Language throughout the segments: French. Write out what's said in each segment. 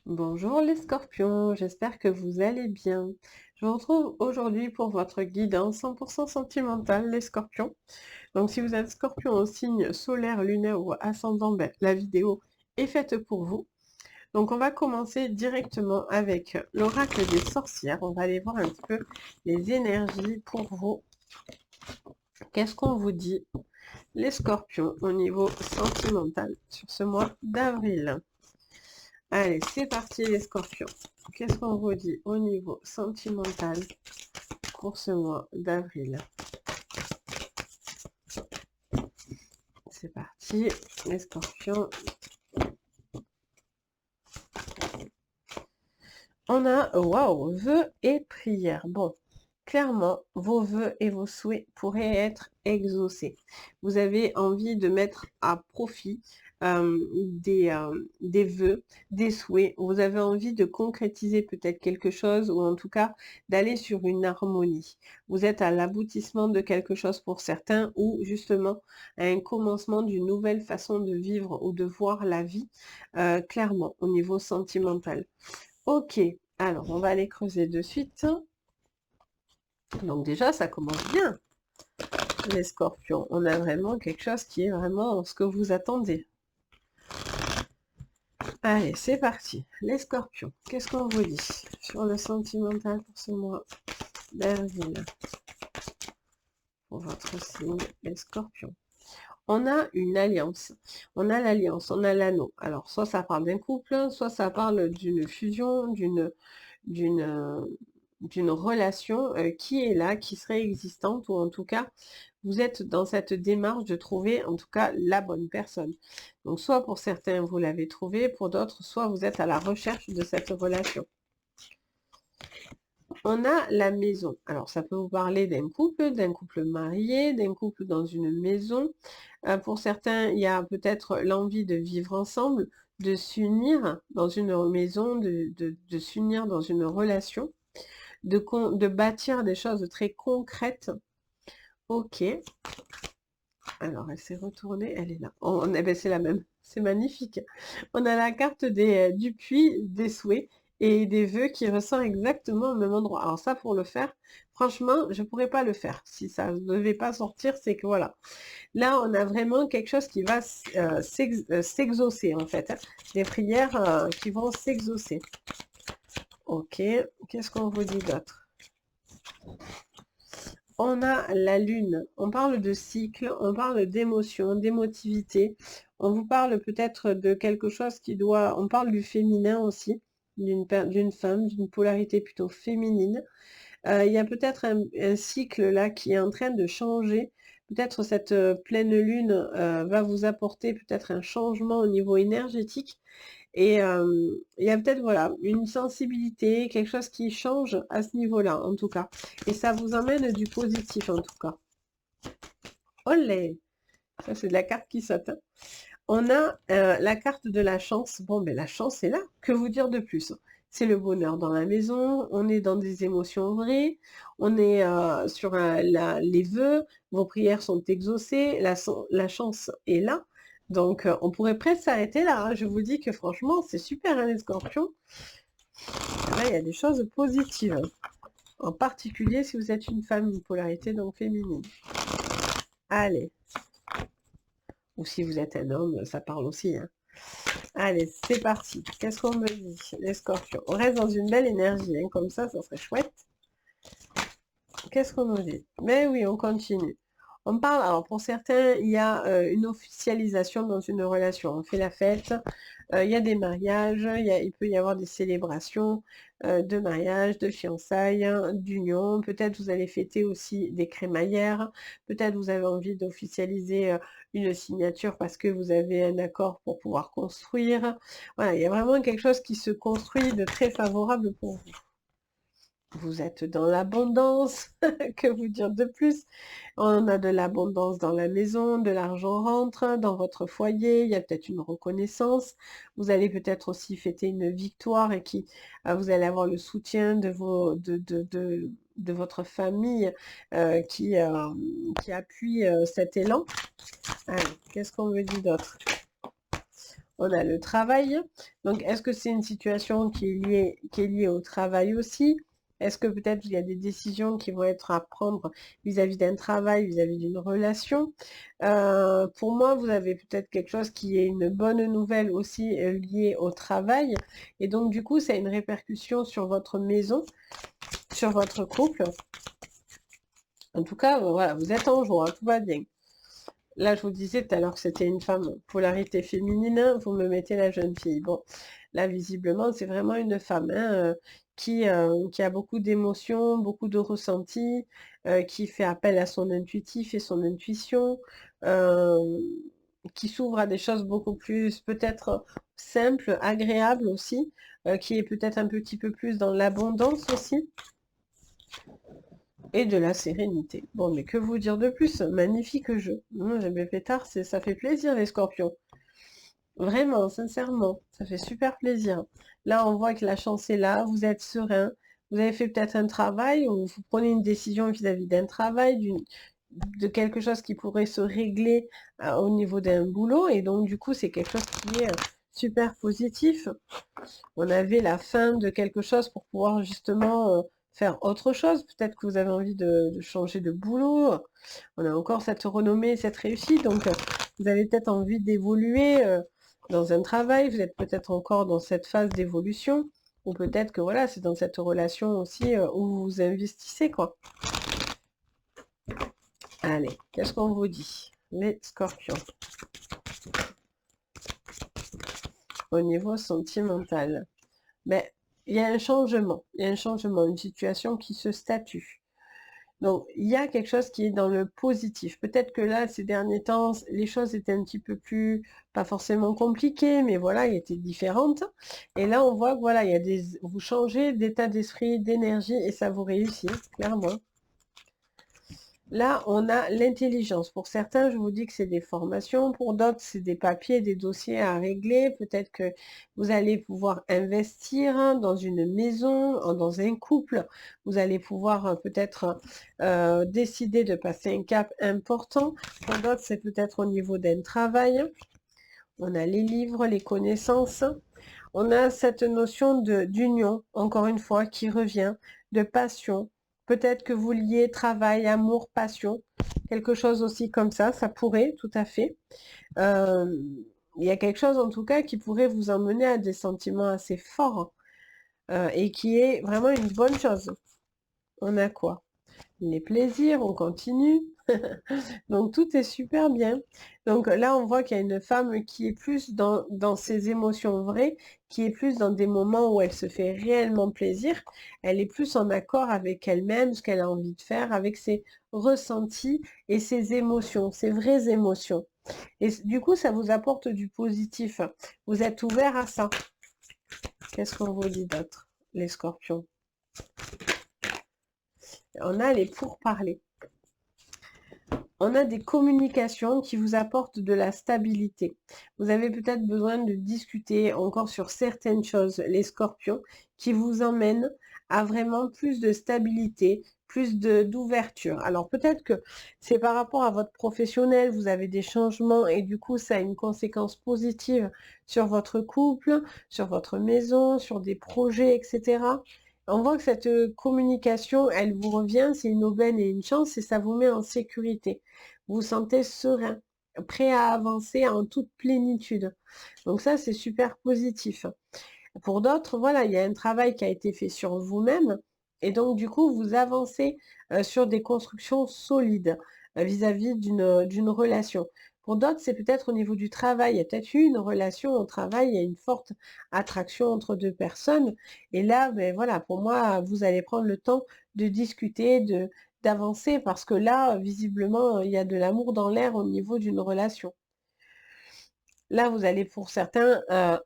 Bonjour les scorpions, j'espère que vous allez bien. Je vous retrouve aujourd'hui pour votre guidance 100% sentimentale les scorpions. Donc si vous êtes scorpion au signe solaire, lunaire ou ascendant, la vidéo est faite pour vous. Donc on va commencer directement avec l'oracle des sorcières. On va aller voir un petit peu les énergies pour vous. Qu'est-ce qu'on vous dit les scorpions au niveau sentimental sur ce mois d'avril? Allez, c'est parti les scorpions. Qu'est-ce qu'on vous dit au niveau sentimental pour ce mois d'avril? C'est parti, les scorpions. On a, waouh, vœux et prières. Bon, clairement, vos vœux et vos souhaits pourraient être exaucés. Vous avez envie de mettre à profit des vœux, des souhaits. Vous avez envie de concrétiser peut-être quelque chose ou en tout cas d'aller sur une harmonie. Vous êtes à l'aboutissement de quelque chose pour certains ou justement à un commencement d'une nouvelle façon de vivre ou de voir la vie, clairement au niveau sentimental. Ok, alors on va aller creuser de suite. Donc déjà, ça commence bien, les scorpions. On a vraiment quelque chose qui est vraiment ce que vous attendez. Allez, c'est parti. Les scorpions, qu'est-ce qu'on vous dit sur le sentimental pour ce mois d'avril? Pour votre signe, les scorpions. On a une alliance. On a l'alliance, on a l'anneau. Alors, soit ça parle d'un couple, soit ça parle d'une fusion, d'une d'une relation qui est là, qui serait existante, ou en tout cas, vous êtes dans cette démarche de trouver en tout cas la bonne personne. Donc soit pour certains, vous l'avez trouvé, pour d'autres, soit vous êtes à la recherche de cette relation. On a la maison. Alors ça peut vous parler d'un couple marié, d'un couple dans une maison. Pour certains, il y a peut-être l'envie de vivre ensemble, de s'unir dans une maison, de s'unir dans une relation, de bâtir des choses très concrètes. Ok. Alors, elle s'est retournée, elle est là. Eh ben, c'est la même, c'est magnifique. On a la carte du puits des souhaits et des vœux qui ressort exactement au même endroit. Alors ça, pour le faire, franchement, je ne pourrais pas le faire. Si ça ne devait pas sortir, c'est que voilà. Là, on a vraiment quelque chose qui va s'exaucer, en fait. Hein. Des prières qui vont s'exaucer. Ok, qu'est-ce qu'on vous dit d'autre? On a la lune, on parle de cycle, on parle d'émotion, d'émotivité, on vous parle peut-être de quelque chose qui doit, on parle du féminin aussi, d'une femme, d'une polarité plutôt féminine. Il y a peut-être un cycle là qui est en train de changer. Peut-être cette pleine lune va vous apporter peut-être un changement au niveau énergétique. Et il y a peut-être voilà, une sensibilité, quelque chose qui change à ce niveau-là, en tout cas. Et ça vous emmène du positif, en tout cas. Olé! Ça, c'est de la carte qui saute. Hein. On a la carte de la chance. Bon, ben la chance est là. Que vous dire de plus? C'est le bonheur dans la maison. On est dans des émotions vraies. On est sur les vœux. Vos prières sont exaucées. La chance est là. Donc, on pourrait presque s'arrêter là. Hein. Je vous dis que franchement, c'est super, hein, les scorpions. Là, il y a des choses positives. En particulier si vous êtes une femme, une polarité donc féminine. Allez. Ou si vous êtes un homme, ça parle aussi. Hein. Allez, c'est parti. Qu'est-ce qu'on me dit, les scorpions? On reste dans une belle énergie, hein, comme ça serait chouette. Qu'est-ce qu'on nous dit? Mais oui, on continue. On parle, alors pour certains, il y a une officialisation dans une relation. On fait la fête, il y a des mariages, il peut y avoir des célébrations de mariage, de fiançailles, hein, d'union. Peut-être vous allez fêter aussi des crémaillères. Peut-être vous avez envie d'officialiser une signature parce que vous avez un accord pour pouvoir construire. Voilà, il y a vraiment quelque chose qui se construit de très favorable pour vous. Vous êtes dans l'abondance, que vous dire de plus? On a de l'abondance dans la maison, de l'argent rentre dans votre foyer, il y a peut-être une reconnaissance. Vous allez peut-être aussi fêter une victoire et vous allez avoir le soutien de votre famille qui appuie cet élan. Allez, qu'est-ce qu'on me dit d'autre? On a le travail. Donc, est-ce que c'est une situation qui est liée au travail aussi? Est-ce que peut-être il y a des décisions qui vont être à prendre vis-à-vis d'un travail, vis-à-vis d'une relation? Pour moi, vous avez peut-être quelque chose qui est une bonne nouvelle aussi liée au travail. Et donc, du coup, ça a une répercussion sur votre maison, sur votre couple. En tout cas, voilà, vous êtes en joie, tout va bien. Là, je vous disais tout à l'heure que c'était une femme polarité féminine, vous me mettez la jeune fille. Bon, là, visiblement, c'est vraiment une femme hein, qui a beaucoup d'émotions, beaucoup de ressentis, qui fait appel à son intuitif et son intuition, euh, qui s'ouvre à des choses beaucoup plus peut-être simples, agréables aussi, qui est peut-être un petit peu plus dans l'abondance aussi et de la sérénité. Bon, mais que vous dire de plus? Magnifique jeu. J'aime bien pétard, ça fait plaisir les scorpions. Vraiment, sincèrement, ça fait super plaisir. Là, on voit que la chance est là, vous êtes serein, vous avez fait peut-être un travail, ou vous prenez une décision vis-à-vis d'un travail, de quelque chose qui pourrait se régler au niveau d'un boulot, et donc du coup, c'est quelque chose qui est super positif. On avait la fin de quelque chose pour pouvoir justement faire autre chose. Peut-être que vous avez envie de changer de boulot. On a encore cette renommée, cette réussite. Donc, vous avez peut-être envie d'évoluer dans un travail. Vous êtes peut-être encore dans cette phase d'évolution. Ou peut-être que voilà, c'est dans cette relation aussi où vous investissez, quoi. Allez, qu'est-ce qu'on vous dit? Les scorpions. Au niveau sentimental. Ben, il y a un changement, une situation qui se statue. Donc, il y a quelque chose qui est dans le positif. Peut-être que là, ces derniers temps, les choses étaient un petit peu plus, pas forcément compliquées, mais voilà, elles étaient différentes. Et là, on voit que voilà, vous changez d'état d'esprit, d'énergie, et ça vous réussit, clairement. Là, on a l'intelligence. Pour certains, je vous dis que c'est des formations. Pour d'autres, c'est des papiers, des dossiers à régler. Peut-être que vous allez pouvoir investir dans une maison, dans un couple. Vous allez pouvoir peut-être décider de passer un cap important. Pour d'autres, c'est peut-être au niveau d'un travail. On a les livres, les connaissances. On a cette notion d'union, encore une fois, qui revient, de passion. Peut-être que vous liez travail, amour, passion, quelque chose aussi comme ça pourrait, tout à fait. Euh, il y a quelque chose en tout cas qui pourrait vous emmener à des sentiments assez forts et qui est vraiment une bonne chose. On a quoi? Les plaisirs, on continue. Donc tout est super bien. Donc là, on voit qu'il y a une femme qui est plus dans ses émotions vraies, qui est plus dans des moments où elle se fait réellement plaisir. Elle est plus en accord avec elle-même, ce qu'elle a envie de faire, avec ses ressentis et ses émotions, ses vraies émotions. Et du coup, ça vous apporte du positif. Vous êtes ouvert à ça. Qu'est-ce qu'on vous dit d'autre, les scorpions? On a les pourparlers. On a des communications qui vous apportent de la stabilité. Vous avez peut-être besoin de discuter encore sur certaines choses, les scorpions, qui vous emmènent à vraiment plus de stabilité, plus d'ouverture. Alors peut-être que c'est par rapport à votre professionnel, vous avez des changements et du coup ça a une conséquence positive sur votre couple, sur votre maison, sur des projets, etc. On voit que cette communication, elle vous revient, c'est une aubaine et une chance et ça vous met en sécurité. Vous vous sentez serein, prêt à avancer en toute plénitude. Donc ça, c'est super positif. Pour d'autres, voilà, il y a un travail qui a été fait sur vous-même et donc du coup, vous avancez sur des constructions solides vis-à-vis d'une relation. Pour d'autres, c'est peut-être au niveau du travail. Il y a peut-être eu une relation au travail, il y a une forte attraction entre deux personnes. Et là, ben voilà, pour moi, vous allez prendre le temps de discuter, d'avancer, parce que là, visiblement, il y a de l'amour dans l'air au niveau d'une relation. Là, vous allez pour certains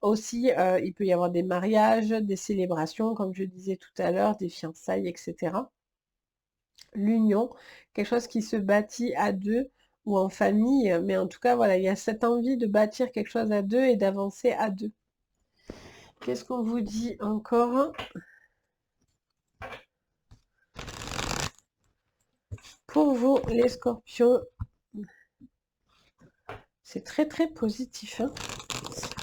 aussi, il peut y avoir des mariages, des célébrations, comme je disais tout à l'heure, des fiançailles, etc. L'union, quelque chose qui se bâtit à deux ou en famille, mais en tout cas, voilà, il y a cette envie de bâtir quelque chose à deux et d'avancer à deux. Qu'est-ce qu'on vous dit encore? Pour vous, les scorpions, c'est très très positif. Hein.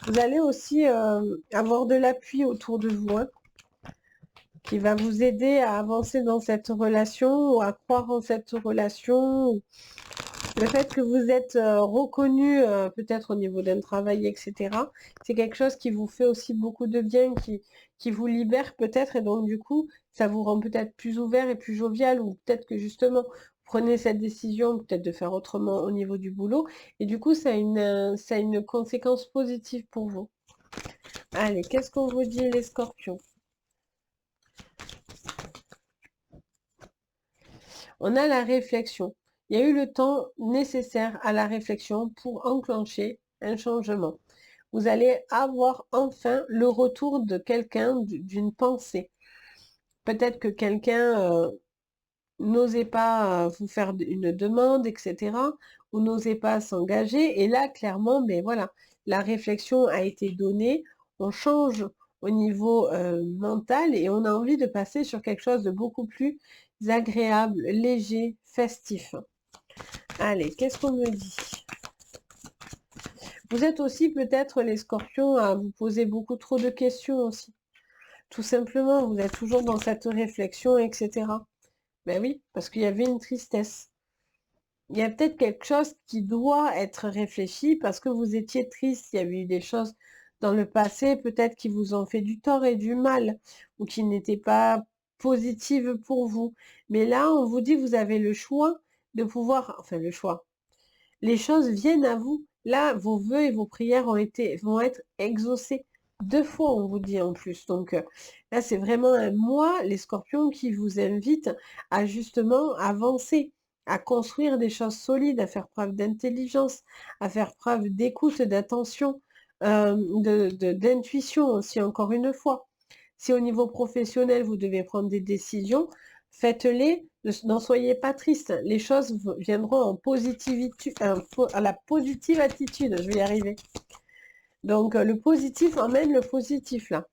Vous allez aussi avoir de l'appui autour de vous, hein, qui va vous aider à avancer dans cette relation ou à croire en cette relation. Le fait que vous êtes reconnu peut-être au niveau d'un travail, etc., c'est quelque chose qui vous fait aussi beaucoup de bien, qui vous libère peut-être, et donc du coup, ça vous rend peut-être plus ouvert et plus jovial, ou peut-être que justement, vous prenez cette décision peut-être de faire autrement au niveau du boulot, et du coup, ça a une conséquence positive pour vous. Allez, qu'est-ce qu'on vous dit les scorpions? On a la réflexion. Il y a eu le temps nécessaire à la réflexion pour enclencher un changement. Vous allez avoir enfin le retour de quelqu'un, d'une pensée. Peut-être que quelqu'un n'osait pas vous faire une demande, etc., ou n'osait pas s'engager. Et là, clairement, ben voilà, la réflexion a été donnée. On change au niveau mental et on a envie de passer sur quelque chose de beaucoup plus agréable, léger, festif. Allez, qu'est-ce qu'on me dit? Vous êtes aussi peut-être les scorpions à vous poser beaucoup trop de questions aussi. Tout simplement, vous êtes toujours dans cette réflexion, etc. Ben oui, parce qu'il y avait une tristesse. Il y a peut-être quelque chose qui doit être réfléchi parce que vous étiez triste. Il y avait eu des choses dans le passé, peut-être qui vous ont fait du tort et du mal, ou qui n'étaient pas positives pour vous. Mais là, on vous dit, vous avez le choix de pouvoir, enfin le choix. Les choses viennent à vous. Là, vos vœux et vos prières vont être exaucés. 2 fois, on vous dit en plus. Donc là, c'est vraiment un mois, les scorpions, qui vous invite à justement avancer, à construire des choses solides, à faire preuve d'intelligence, à faire preuve d'écoute, d'attention, d'intuition aussi, encore une fois. Si au niveau professionnel, vous devez prendre des décisions, faites-les, n'en soyez pas triste. Les choses viendront en positivité, à la positive attitude, je vais y arriver. Donc, le positif emmène le positif, là.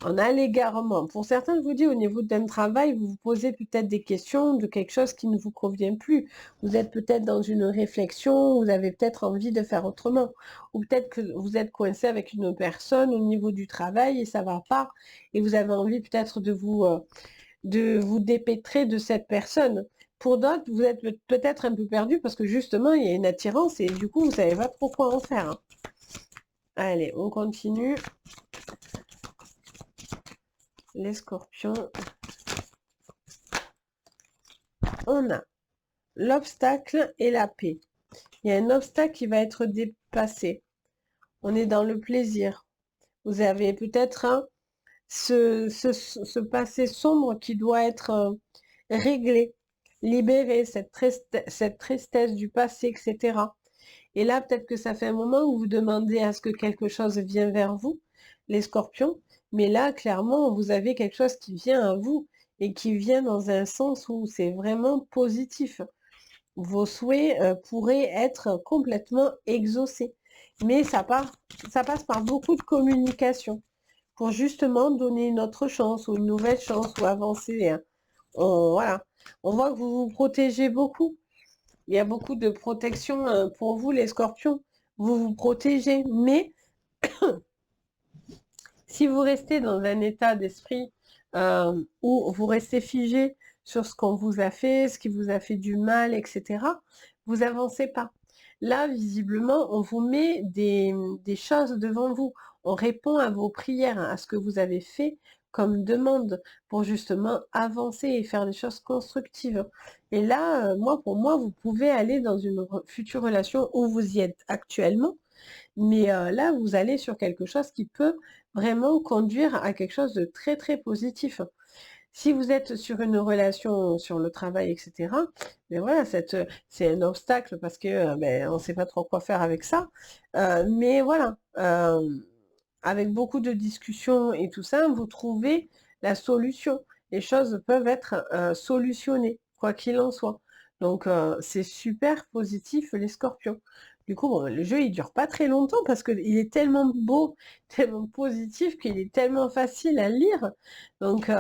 On a l'égarement. Pour certains, je vous dis, au niveau d'un travail, vous vous posez peut-être des questions de quelque chose qui ne vous convient plus. Vous êtes peut-être dans une réflexion, vous avez peut-être envie de faire autrement. Ou peut-être que vous êtes coincé avec une personne au niveau du travail et ça ne va pas. Et vous avez envie peut-être de vous dépêtrer de cette personne. Pour d'autres, vous êtes peut-être un peu perdu parce que justement, il y a une attirance et du coup, vous ne savez pas trop quoi en faire, hein. Allez, on continue. Les scorpions. On a l'obstacle et la paix. Il y a un obstacle qui va être dépassé. On est dans le plaisir. Vous avez peut-être ce passé sombre qui doit être réglé, libéré, cette tristesse du passé, etc. Et là, peut-être que ça fait un moment où vous demandez à ce que quelque chose vienne vers vous, les scorpions, mais là, clairement, vous avez quelque chose qui vient à vous et qui vient dans un sens où c'est vraiment positif. Vos souhaits pourraient être complètement exaucés. Mais ça passe par beaucoup de communication pour justement donner une autre chance ou une nouvelle chance ou avancer, hein. Voilà. On voit que vous vous protégez beaucoup. Il y a beaucoup de protection pour vous, les scorpions. Vous vous protégez. Mais si vous restez dans un état d'esprit où vous restez figé sur ce qu'on vous a fait, ce qui vous a fait du mal, etc., vous avancez pas. Là, visiblement, on vous met des choses devant vous. On répond à vos prières, à ce que vous avez fait comme demande pour justement avancer et faire des choses constructives. Et là, pour moi, vous pouvez aller dans une future relation où vous y êtes actuellement, mais là, vous allez sur quelque chose qui peut vraiment conduire à quelque chose de très, très positif. Si vous êtes sur une relation, sur le travail, etc., mais voilà, c'est un obstacle parce que ben, on ne sait pas trop quoi faire avec ça. Mais voilà, avec beaucoup de discussions et tout ça, vous trouvez la solution. Les choses peuvent être solutionnées, quoi qu'il en soit. Donc, c'est super positif, les scorpions. Du coup, bon, le jeu, il dure pas très longtemps parce qu'il est tellement beau, tellement positif, qu'il est tellement facile à lire. Donc,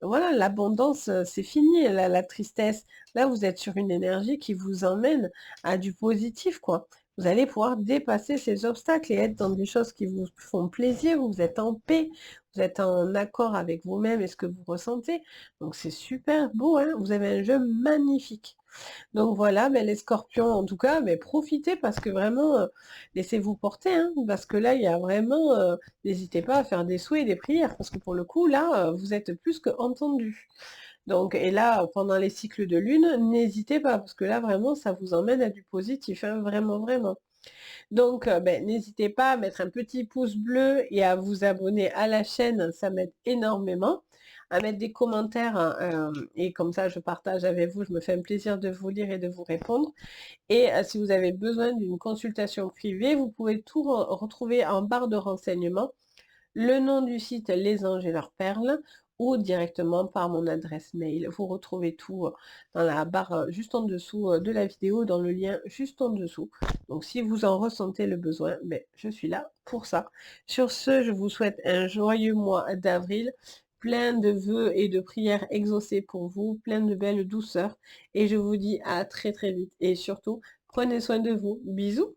voilà, l'abondance, c'est fini, la tristesse. Là, vous êtes sur une énergie qui vous emmène à du positif, quoi. vous allez pouvoir dépasser ces obstacles et être dans des choses qui vous font plaisir, vous êtes en paix, vous êtes en accord avec vous-même et ce que vous ressentez. Donc c'est super beau, hein, vous avez un jeu magnifique. Donc voilà, les scorpions, en tout cas, profitez parce que vraiment, laissez-vous porter, hein, parce que là, il y a vraiment, n'hésitez pas à faire des souhaits et des prières, parce que pour le coup, là, vous êtes plus qu'entendus. Donc, et là, pendant les cycles de lune, n'hésitez pas, parce que là, vraiment, ça vous emmène à du positif, hein, vraiment, vraiment. Donc, n'hésitez pas à mettre un petit pouce bleu et à vous abonner à la chaîne, ça m'aide énormément. À mettre des commentaires, hein, et comme ça je partage avec vous, je me fais un plaisir de vous lire et de vous répondre. Et si vous avez besoin d'une consultation privée, vous pouvez tout retrouver en barre de renseignements, le nom du site Les Anges et leurs perles, ou directement par mon adresse mail. Vous retrouvez tout dans la barre juste en dessous de la vidéo, dans le lien juste en dessous. Donc si vous en ressentez le besoin, je suis là pour ça. Sur ce, je vous souhaite un joyeux mois d'avril, plein de vœux et de prières exaucées pour vous, plein de belles douceurs. Et je vous dis à très très vite. Et surtout, prenez soin de vous. Bisous!